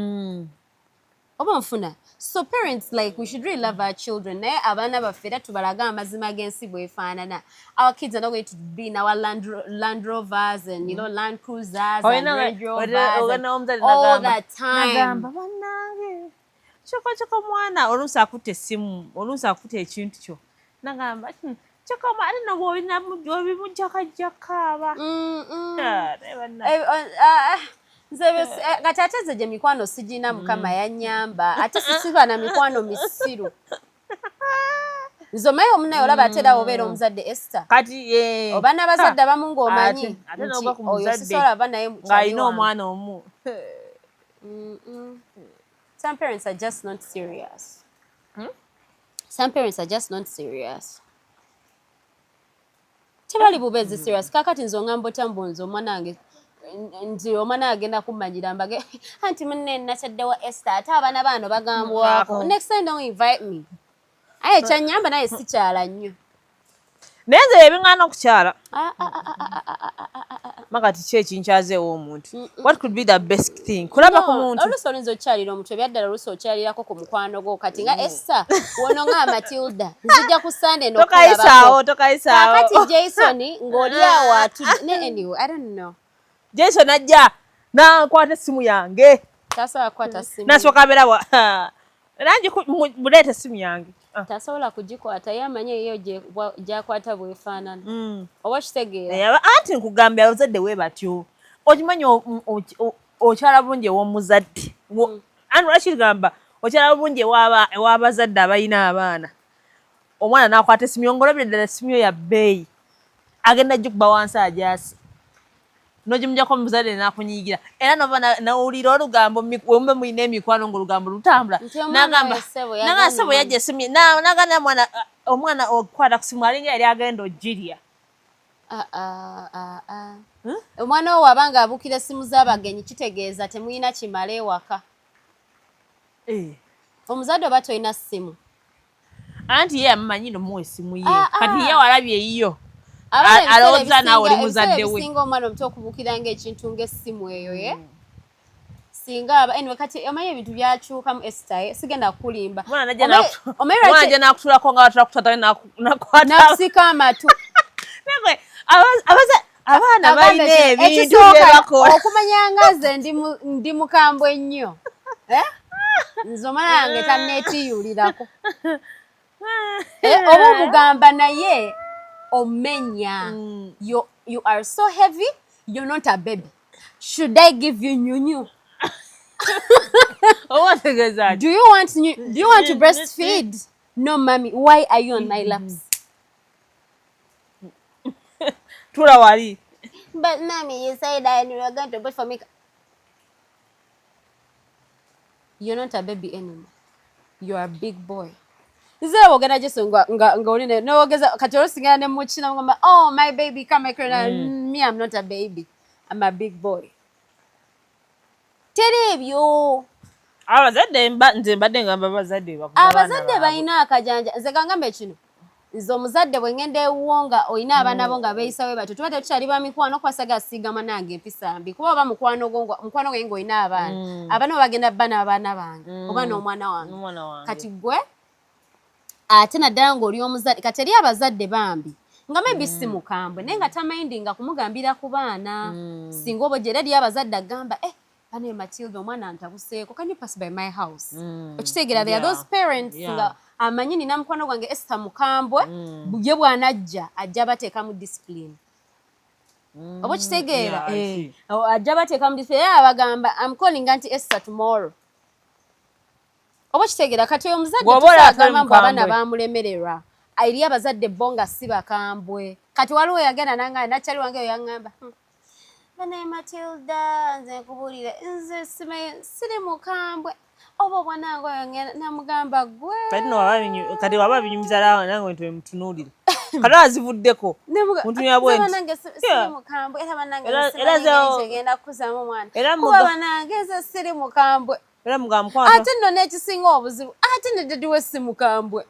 Speaker 1: Oba nfuna. So parents, like, we should really love our children. Naye abaana baffe era tubalaga amazima g'ensi bw'efaanana. Our kids are not going to be in our Land Rovers and, you know, Land Cruisers and Range Rovers all the time.
Speaker 2: Choko mwana oluusi akutte essimu oluusi akutte ekintu kyo nagamba choko mwana no bw'obimujjakajjaka aba.
Speaker 1: Kati ate nze gye mikwano sigina Mukama yannyamba ate sisiba na mikwano misiru. Nze omanyi omunaye olaba ate era obeera omuzadde Esther.
Speaker 2: Kati
Speaker 1: oba n'abazadde abamu ng'omanyi
Speaker 2: ate n'oba ku
Speaker 1: oyo sisobola aba naye
Speaker 2: ng'alina omwana omu.
Speaker 1: Some parents are just not serious. Some parents are just not serious. tebali bubezi serious kakati nzo ngambo tambonzo mwanange nti omwana agenda kumanyira mbage anti munne nataddewa Esther ate abaana bano bagambwako next time don't invite me aye kyanyamba naye si kyala nnyo
Speaker 2: nenze ebingana okukyala makati ki ekinkyazeewo omuntu what could be the best thing kulaba ku muntu
Speaker 1: oluusi olinza okyalira omutwe byaddala oluusi okyalirako ku mukwano gwo kati nga Esther wono nga Matilda nzija ku Sunday
Speaker 2: tokayisaawo
Speaker 1: kakati Jason ng'oli awo anyway I don't know
Speaker 2: Jason ajja nakwata essimu yange
Speaker 1: tasobola kukwata ssimu
Speaker 2: nasooka abeera nangi muleeta essimu yange
Speaker 1: tasobola kugikwata ye amanye eyo gyakwata bwefaanana oba kitegeera
Speaker 2: anti nkugambye abazadde we batyo okimanyi okyala bulungi ew'omuzadde ani lwakigamba okyala bulungi ew'abazadde abalina abaana omwana nakwata essimu yongolabire ddala essimu yo ya bbeeyi agenda gikuba wansi agyasi nogimugyako omuzadde nakunyiigira era nova nawulira olugambo wemube mulina emikwano ng'olugambo lutambula nagamba sebo yajja essimu nagamba omwana okukwata ku simu alinga yali agenda ogirya
Speaker 1: omwana wo wabanga abukira essimu z'abagenyi kitegeeza temulina kimala ewaka omuzadde oba tolina ssimu
Speaker 2: anti ye amumanyi nomuwa essimu ye kati ye walabye eyiyo alowooza naawe oli muzadde we
Speaker 1: singa omwana omuto okubukira ng'ekintu ng'essimu eyo ye singa anyway kati omanyi ebintu byakyukamu Esther sigenda kukulimba
Speaker 2: omwana ajja nakutulako nga watula kutata nakwata
Speaker 1: amatu
Speaker 2: abaana balina ebintu byebakola
Speaker 1: okumanya nga nze ndi mukambwe nnyo nze omwana wange tanneetiyulirako oba omugamba naye omenya you are so heavy you're not a baby should I give you nyunyu do you want to breastfeed no mommy why are you on my laps
Speaker 2: tula wali
Speaker 1: but mommy you said that you were going to put for me you're not a baby anymore you're a big boy Nze wogera Jesu nga oline nowogeza kati olusigala ne mukina ngamba oh my baby come here me I'm not a baby I'm a big boy Terebyo
Speaker 2: abazadde nze mbadde ngamba abazadde
Speaker 1: balina akajanja nze kangambe kino nze omuzadde bwe ngenda ewuwonga olina abaana bo nga beeyisawe batyo tuba tetukyali ba mikwano kwasaga sigama nange empisa mbi kuba oba mukwano gwe ng'olina abaana abaana bo bagenda bba n'abaana bange oba n'omwana wange kati gwe ate naddala ng'oli omuzadde kati eri abazadde bambi nga maybe si mukambwe naye nga tamayindinga kumugambira ku baana singa oba gyera eri abazadde agamba bane Matilda omwana ntabuseeko can you pass by my house okitegeera there are those parents nga amanyi nina mukwano gwange Esther mukambwe ye bw'anajja ajja bateeka mu discipline oba okitegeera ajja bateeka mu discipline era abagamba I'm calling anti Esther tomorrow oba kitegeera kati oyo muzadde agamba mbu abaana bamulemererwa eri abazadde bo nga si bakambwe kati waliwo yagenda nanga nakyali wange oyo yaŋŋamba bane Matilda nze nkubuulire nze siri mukambwe oba obwanange oyo namugamba gwe
Speaker 2: kati waba binyumiza nange ntwe mutunuulire kati azivuddeko muntunya bwenti
Speaker 1: siri mukambwe era banange genda kukuzaamu omwana kuba banange nze siri mukambwe ate nno n'ekisinga obuzibu ate ne dadi we si mukambwe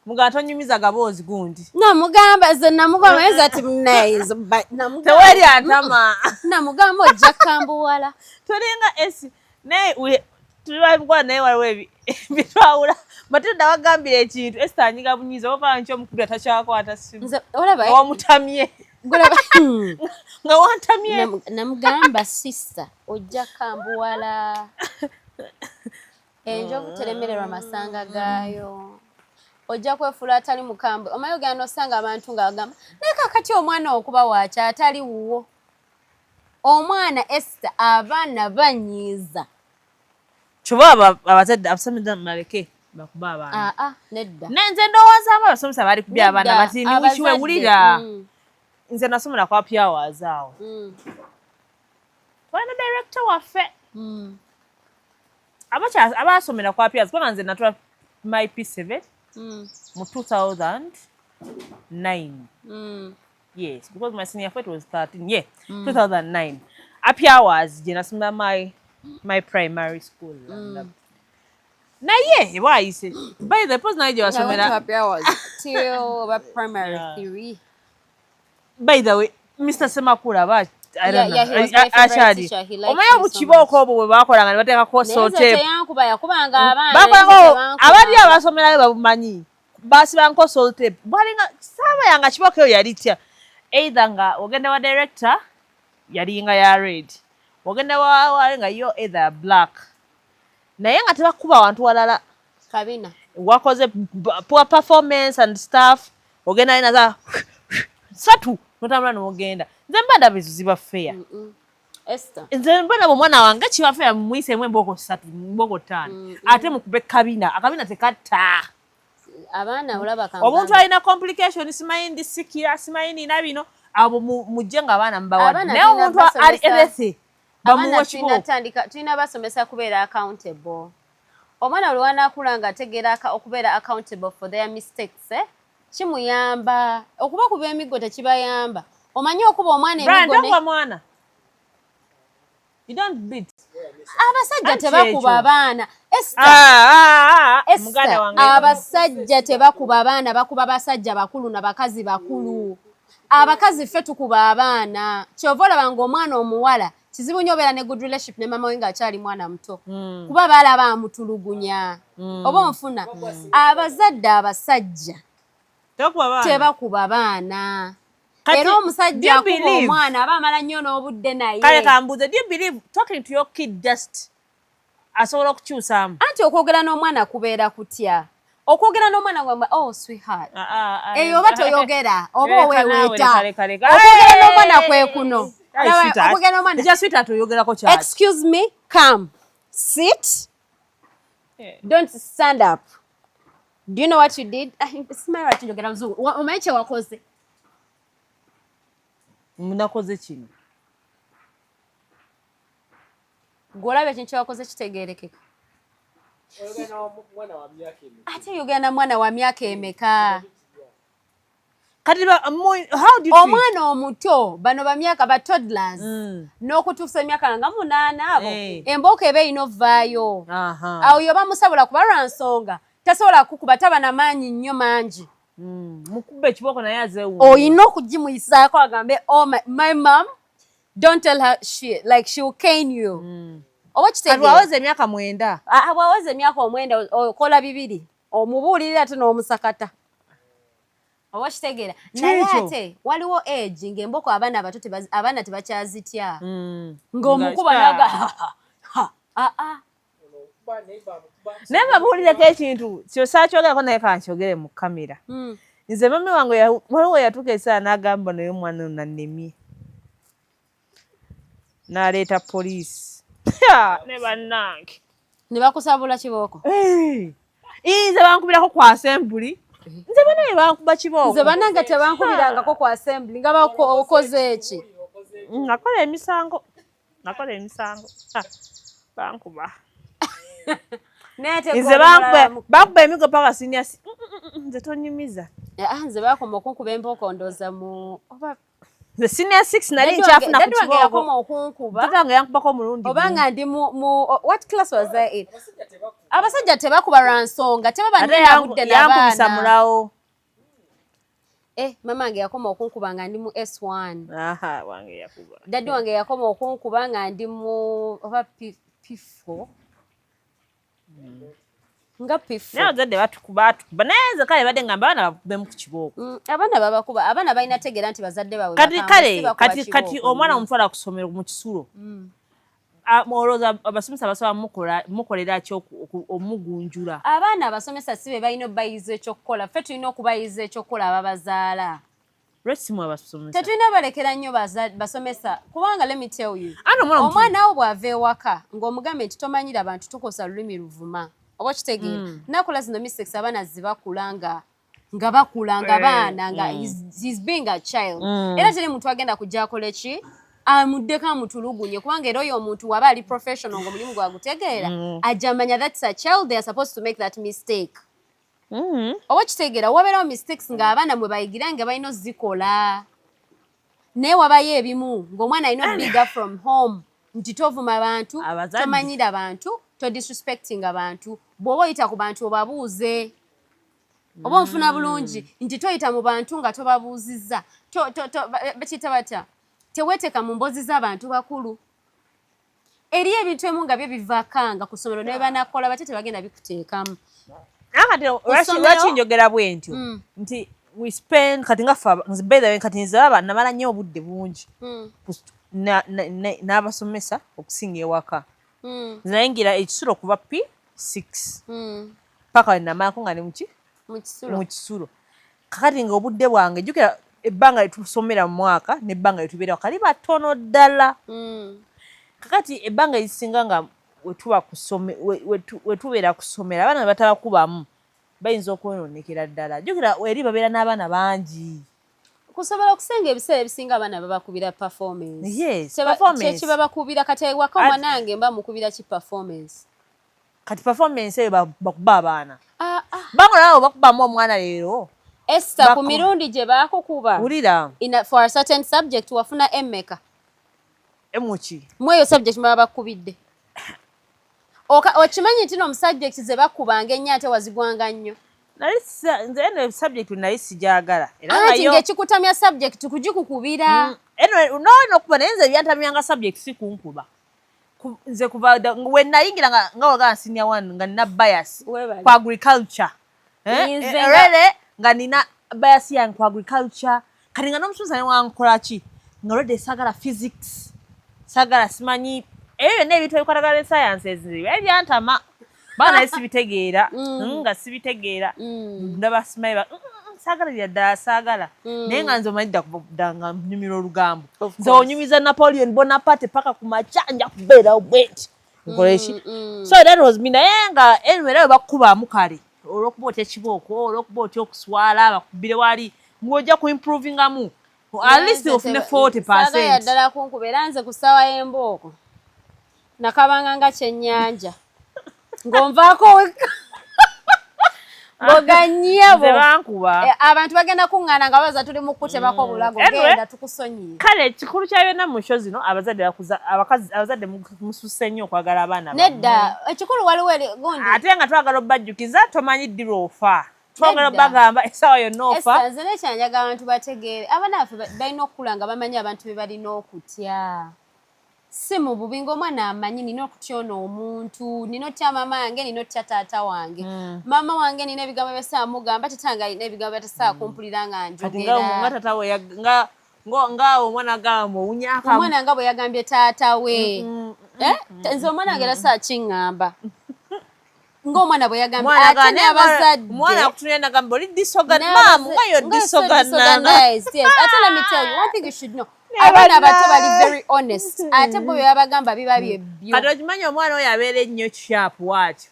Speaker 2: mugamba tonyumiza gaboozi gundi
Speaker 1: namugamba ze namugamba yeza ati mnaizo
Speaker 2: teweri atama
Speaker 1: namugamba ojja kambuwala
Speaker 2: tolinga esi naye tulibakwana naye waliwo bitwawula Matilda wagambira ekintu Esther anyiga bunyiza oba nkyo omukulu atacyakwata simu wamutamye nga wantamye
Speaker 1: namugamba sister ojja kambuwala enjovu teremererwa masanga gaayo ojja kwefuula atali mukambwe omayo gano osanga abantu nga bagamba naye kakati omwana okuba waaki atali wuwo omwana Esther abaana banyiiza
Speaker 2: kyova abazadde abasomesa maleke bakuba abaana
Speaker 1: nedda
Speaker 2: nze ndowooza abo abasomesa bali kubya abaana bati niwikiwe wulira nze nasomera kwa Powers awo twana director waffe abasomera kwa Powers kubanga nze natula my P7 mu 2009. Yes, because my senior flight was 13. Yeah, 2009. Happy hours, Jenna, my primary school. Na yeah, why is it? By the post night you are somewhere.
Speaker 1: Happy hours till about primary 3.
Speaker 2: By the way, Mr. Semakula, but I don't know.
Speaker 1: Yeah, he was my favorite teacher. He liked me so much.
Speaker 2: Omaya bwe bakolanga ne bateekako sote.
Speaker 1: Yakubanga
Speaker 2: abali abasomerayo babumanyi. Basibangako sote. Bwalinga saba yanga kiboko eyo yali tya. Either nga ogenda wa director yali nga ya red. Ogenda wa nga yo either black. Naye nga tebakuba abantu walala.
Speaker 1: Kabina.
Speaker 2: Wakoze poor performance and stuff. Ogenda ina za satu notambula n'ogenda. Nze mbanda biziba fair.
Speaker 1: Esther.
Speaker 2: Nze mbanda omwana wange kiba fair muyise mwe mboko 3 mboko 5. Ate mukube kabina. Akabina tekatta.
Speaker 1: Abaana olaba kangana.
Speaker 2: Omuntu alina complication simayindi sikira simayindi na bino abo mujje nga abaana mbawadde. Naye omuntu ali everything.
Speaker 1: Abaana tulina basomesa kubeera accountable. Omwana olwana akulanga ategeera okubeera accountable for their mistakes. Kimuyamba okuba kuba emigo tekibayamba. Omanyi okuba omwana emigo
Speaker 2: ne mwana. You don't beat.
Speaker 1: Abasajja tebakuba abaana. Abasajja tebakuba abaana bakuba basajja bakulu na bakazi bakulu. Abakazi ffe tukuba abaana. Kyova olaba omwana omuwala kizibu nnyo obeera ne good relationship ne mama we ng'akyali mwana muto. Kuba balaba amutulugunya. Oba onfuna. Abazadde abasajja tebakuba abaana. Era omusajja akuba omwana aba amala nnyo n'obudde naye.
Speaker 2: Kale kambuuze, do you believe talking to your kid just asobola okukyusaamu?
Speaker 1: Anti okwogera n'omwana kubeera kutya? Okwogera n'omwana gwamba oh sweetheart. Eyo oba toyogera oba oweeweeta. Okwogera n'omwana kwe kuno. Excuse me, come, sit, don't stand up. Do you know what you did? Smile at you. Omanyi wakoze.
Speaker 2: Munakoze kino.
Speaker 1: Gwolaba ekintu kyewakoze kitegeerekeka. Ate yogera mwana wa myaka emeka.
Speaker 2: How do you
Speaker 1: omwana omuto bano bamyaka ba toddlers n'okutuusa emyaka nga 8 abo embooko eba erina ovaayo awo yoba musabula kuba lwa nsonga tasobola kukuba taba na maanyi nnyo mangi
Speaker 2: mukubba ekibooko naye azeewu
Speaker 1: oyina okugimuyisaako agambe oh my mom don't tell her she will cane you oba kitegeera
Speaker 2: aweze emyaka 9
Speaker 1: bwaweze emyaka 9 okola bibiri omubuulirira ate n'omusakata oba kitegeera naye ate waliwo age ng'emboko abaana abato abaana tebakyazitya ng'omukuba naga
Speaker 2: naye babuulireko ekintu kyosaakyogerako naye kankyogere mu kamera nze mami wange waliwo yatuuka ekiseera n'agamba naye omwana ono nannemye n'aleeta poliisi ne bannange
Speaker 1: ne bakusabula kibooko
Speaker 2: nze bankubirako ku assembly nze banaye bankuba kibooko
Speaker 1: nze bannange tebankubirangako ku assembly nga bakoze eki
Speaker 2: nakola emisango bankuba nze bankuba emigo paka senior nze tonyumiza
Speaker 1: nze bakoma okunkuba embooko ndooza mu
Speaker 2: nze senior 6 nali nkyafuna ku kibooko
Speaker 1: yakoma okunkuba
Speaker 2: tatange yankubako omulundi
Speaker 1: obanga ndi mu what class was I in abasajja tebakuba lwa nsonga tebaba nnina budde
Speaker 2: yankubisa mulawo
Speaker 1: mama wange yakoma okunkuba nga ndi mu S1
Speaker 2: wange yakuba
Speaker 1: daddi wange yakoma okunkuba nga ndi mu oba P4 nga P4
Speaker 2: naye abazadde batukuba naye nze kale badde ngamba abaana bakubemu ku kibooko
Speaker 1: abaana babakuba abaana balina tegeera nti bazadde bawe
Speaker 2: kati omwana omutwala ku ssomero mu kisulo olowooza abasomesa basobola mukolera ki omugunjula
Speaker 1: abaana abasomesa si be balina obayiza ekyokukola ffe tulina okubayiza ekyokukola ababazaala
Speaker 2: lwekisimu abasomesa
Speaker 1: tetulina balekera nnyo basomesa kubanga let me tell you omwana wo bw'ava ewaka ng'omugambe nti tomanyira bantu tukosa lulimi luvuma oba kitegeera nakola zino mistakes abaana zibakula nga bakula nga baana nga he's being a child era teri muntu agenda kujja akola eki amuddeko amutulugunye kubanga era oyo omuntu waba ali professional ng'omulimu gwagutegeera ajja amanya that's a child they are supposed to make that mistake oba kitegeera wabeerawo mistakes ng'abaana mwe bayigira nga balina ozikola naye wabayo ebimu ng'omwana alina bigger from home nti tovuma bantu tomanyira bantu todisrespecting abantu bw'oba oyita ku bantu obabuuze oba onfuna bulungi nti toyita mu bantu nga tobabuuzizza bakiyita batya teweeteeka mu mbozi z'abantu bakulu eriyo ebintu emu nga byo bivaakanga ku ssomero naye banakola bate tebagenda bikuteekamu
Speaker 2: lwaki njogera bwe ntyo nti we spend kati nga kati nzalaba namala nnyo obudde bungi n'abasomesa okusinga ewaka nayingira ekisulo kuva P6 paka namalako nga ne mu kisulo kakati nga obudde bwange jjukira ebbanga lyetusomera mu mwaka n'ebbanga lyetubeerawo kali batono ddala kakati ebbanga lisinga nga wetubeera kusomera abaana batabakubamu bayinza okwonoonekera ddala jjukira eri babeera n'abaana bangi
Speaker 1: kusobola okusenga ebiseera ebisinga abaana babakubira performance kyeki babakubira kati ewaka omwanange mba mukubira ki performance
Speaker 2: kati performance eyo bakuba abaana bangolawo bakubamu omwana leero
Speaker 1: Esther ku mirundi gye baakukuba
Speaker 2: wulira
Speaker 1: for a certain subject wafuna emmeka
Speaker 2: emuki
Speaker 1: mweyo subject mwe babakubidde okimanyi nti no mu subject ze bakubanga ennyo ate wazigwanga nnyo
Speaker 2: nze eno subject naye sigyagala
Speaker 1: anti ng'ekikutamya subject kugikukubira
Speaker 2: nokuba naye nze byantamyanga subject si kunkuba nze kuva we nayingira nga wagaa senior one nga nina bias ku agriculture rere nga nina bias yange ku agriculture kati nga n'omusuuza ne wankolaki nga olwedde saagala physics saagala simanyi ebyo byonna ebintu ebikwatagala ne sciences ebyantama baana naye sibitegeera nga sibitegeera ndaba simanyi saagala byaddala saagala naye nga nze omanyi dda nga nyumira olugambo nze onyumiza Napoleon Bonaparte paka ku makya nja kubeerawo bwenti nkoleki so that was me naye nga anyway nawe bakubaamu kale olw'okuba otya ekibooko olw'okuba otya okuswala bakubire wali ng'ojja ku improvingamu at least ofune 40%.
Speaker 1: Yaddala kunkuba era nze ku ssaawa y'embooko nakabanga nga kyennyanja ng'onvaako ng'oganyabo abantu bagenda kuŋŋaana nga baza tuli mu kutemako bulago genda tukusonyiye
Speaker 2: kale ekikulu kya byonna mu nsho zino abazadde mususse nnyo okwagala abaana
Speaker 1: nedda ekikulu waliwo gundi
Speaker 2: ate nga twagala obbajjukiza tomanyi ddirwa ofa twagala obbagamba essaawa yonna ofa
Speaker 1: nze nekyanjaga abantu bategeere abaana baffe balina okukula nga bamanyi abantu be balina okutya si mu bubi ng'omwana amanyi nina okutyona omuntu nina otya mama wange nina otya taata wange mama wange nina ebigambo byasaa mugamba tatange alina ebigambo byatasaa kumpulira nga njogera
Speaker 2: ngaawo omwana agamba owunyaka
Speaker 1: omwana nga bwe yagambye taata we nze omwana wange tasaa kiŋŋamba ng'omwana bwe yagambye ate n'abazadde
Speaker 2: omwana akutunira nagamba oli disorgan mamu nga yo disorganized
Speaker 1: ate let me tell you one thing you should know abaana abato bali very honest ate bwe babagamba biba byebyo
Speaker 2: kati okimanyi omwana oyo abeera ennyo sharp waatyo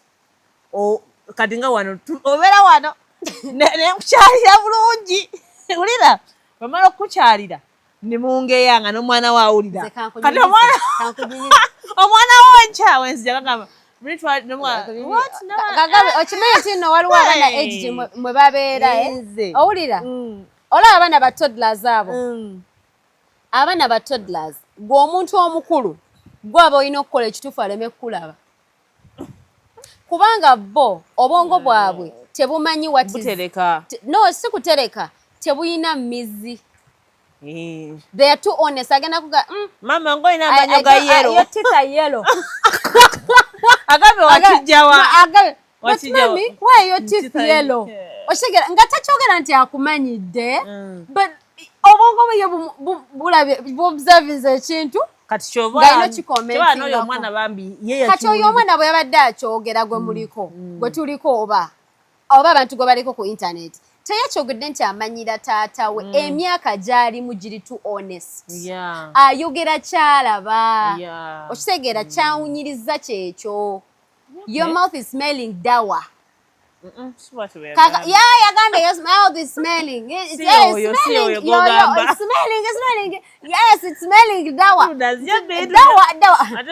Speaker 2: kati nga wano obeera wano nekukyalira bulungi wulira bamala okukukyalira ne mungeyanga n'omwana we awulira kati omwana wonkyawe nzija kagamba
Speaker 1: okimanyi nti nno waliwo abaana age mwe babeera owulira olaba abaana ba toddlers abo abaana ba toddlers gwe omuntu omukulu gwaba olina okukola ekituufu aleme kukulaba kubanga bo obwongo bwabwe tebumanyi no si kutereka tebuyina mizi they are too honest agenda kuga
Speaker 2: mama ngoyina amanyo ga yellow
Speaker 1: yo tika yellow
Speaker 2: agabe wakijjawa
Speaker 1: mami why your teeth yellow oshegera nga takyogera nti akumanyidde but obwongo bwe bulabye bw'observinze ekintu
Speaker 2: kati kyobano oyo omwana bambi
Speaker 1: kati oyo omwana bwe yabadde akyogera gwe muliko gwe tuliko oba abantu gwe baliko ku internet teyakyogedde nti amanyira taata we emyaka gy'alimu giri too honest ayogera kyalaba okitegeera kyawunyiriza kyekyo your mouth is smelling dawa yagamba your mouth is smelling it's smelling dawa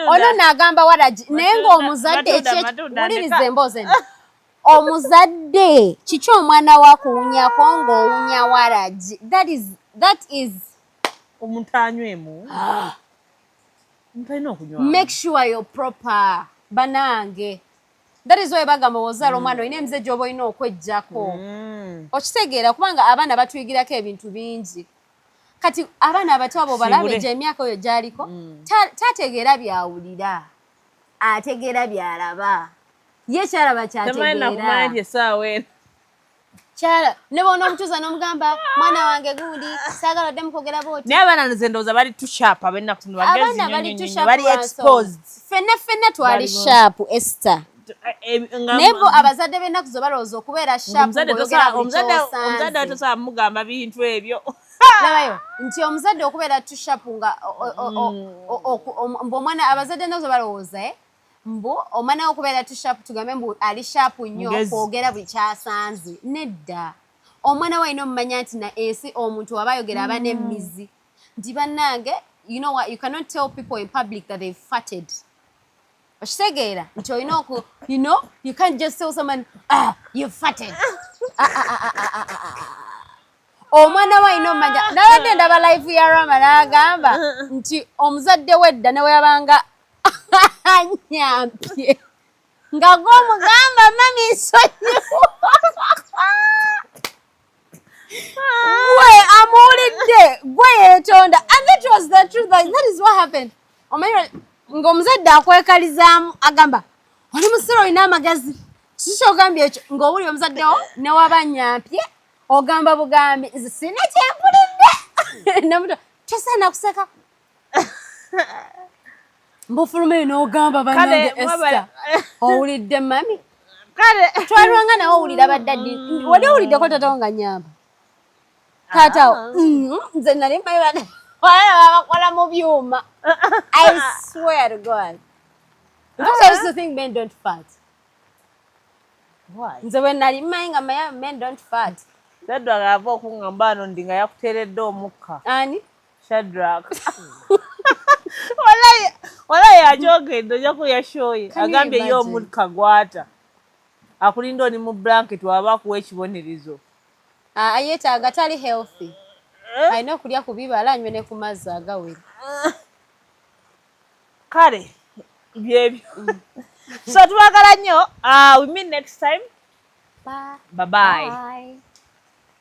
Speaker 1: ono n'agamba waraji naye ng'omuzadde ekyewuliriza emboozi eno omuzadde kiki omwana wa kuwunyako ng'owunya waragi that is
Speaker 2: omuntu anywemu omuntu alina okunywa
Speaker 1: make sure you're proper banange that is why bagamba ozaala omwana olina emize gy'oba olina okweggyako okitegeera kubanga abaana batuyigirako ebintu bingi kati abaana abato abo balabe gye emyaka oyo gy'aliko tategeera byawulira ategeera byalaba ye kyalaba kyategeera kyala ne bona omutuuza n'omugamba mwana wange gundi saagala odde mukwogera booti
Speaker 2: naye abaana nze ndowooza bali tushapa abennaku zino bali exposed
Speaker 1: ffenna twali shaapu Esther naye bo abazadde b'ennaku zo balowooza okubeera shaapu
Speaker 2: omuzadde atosobola mugamba bintu ebyo
Speaker 1: labayo nti omuzadde okubeera tushapu nga omwana abazadde ennaku zo balowooza mbu omwana okubeera tushapu tugambe mbu ali shapu nnyo kwogera buli kyasanze nedda omwana walina omumanya nti na ensi omuntu waba ayogera aba n'emmizi nti bannange you know what you cannot tell people in public that they've farted okitegeera nti olina oku you know you can't just tell someone you've farted omwana walina omumanya nabadde ndaba live ya Rama n'agamba nti omuzadde wedda ne weyabanga nyampye nga gw'omugamba mami nsonyiwa gwe amuwulidde gwe yeetonda and that was the truth that is what happened omanyi ng'omuzadde akwekalizaamu agamba oli musiro olina amagazi kiki kyogambye ekyo ng'owulira omuzaddewo ne waba nyampye ogamba bugambi nze sina kyempulidde namuto tosaana kuseka mbufulume n'ogamba bannange Esther owulidde mami kale twalwanga nawe owulira baddaddi wali owuliddeko taatawo nga nyamba taatawo nze nali mmanyi babakola mu byuma I swear to God because I used to think men don't fart nze bwe nali mmanyi nga men don't fart
Speaker 2: Shadrack ava okungamba ano ndi nga yakuteeredde omukka
Speaker 1: ani
Speaker 2: Shadrack walayi akyogedde ojja kuyashooye agambye ye omukka gwata akulinda oli mu blanket waba akuwa ekibonerezo
Speaker 1: yeetaaga tali healthy alina okulya ku bibala anywe ne ku mazzi agawera
Speaker 2: kale byebyo so tubagala nnyo we meet next time bye bye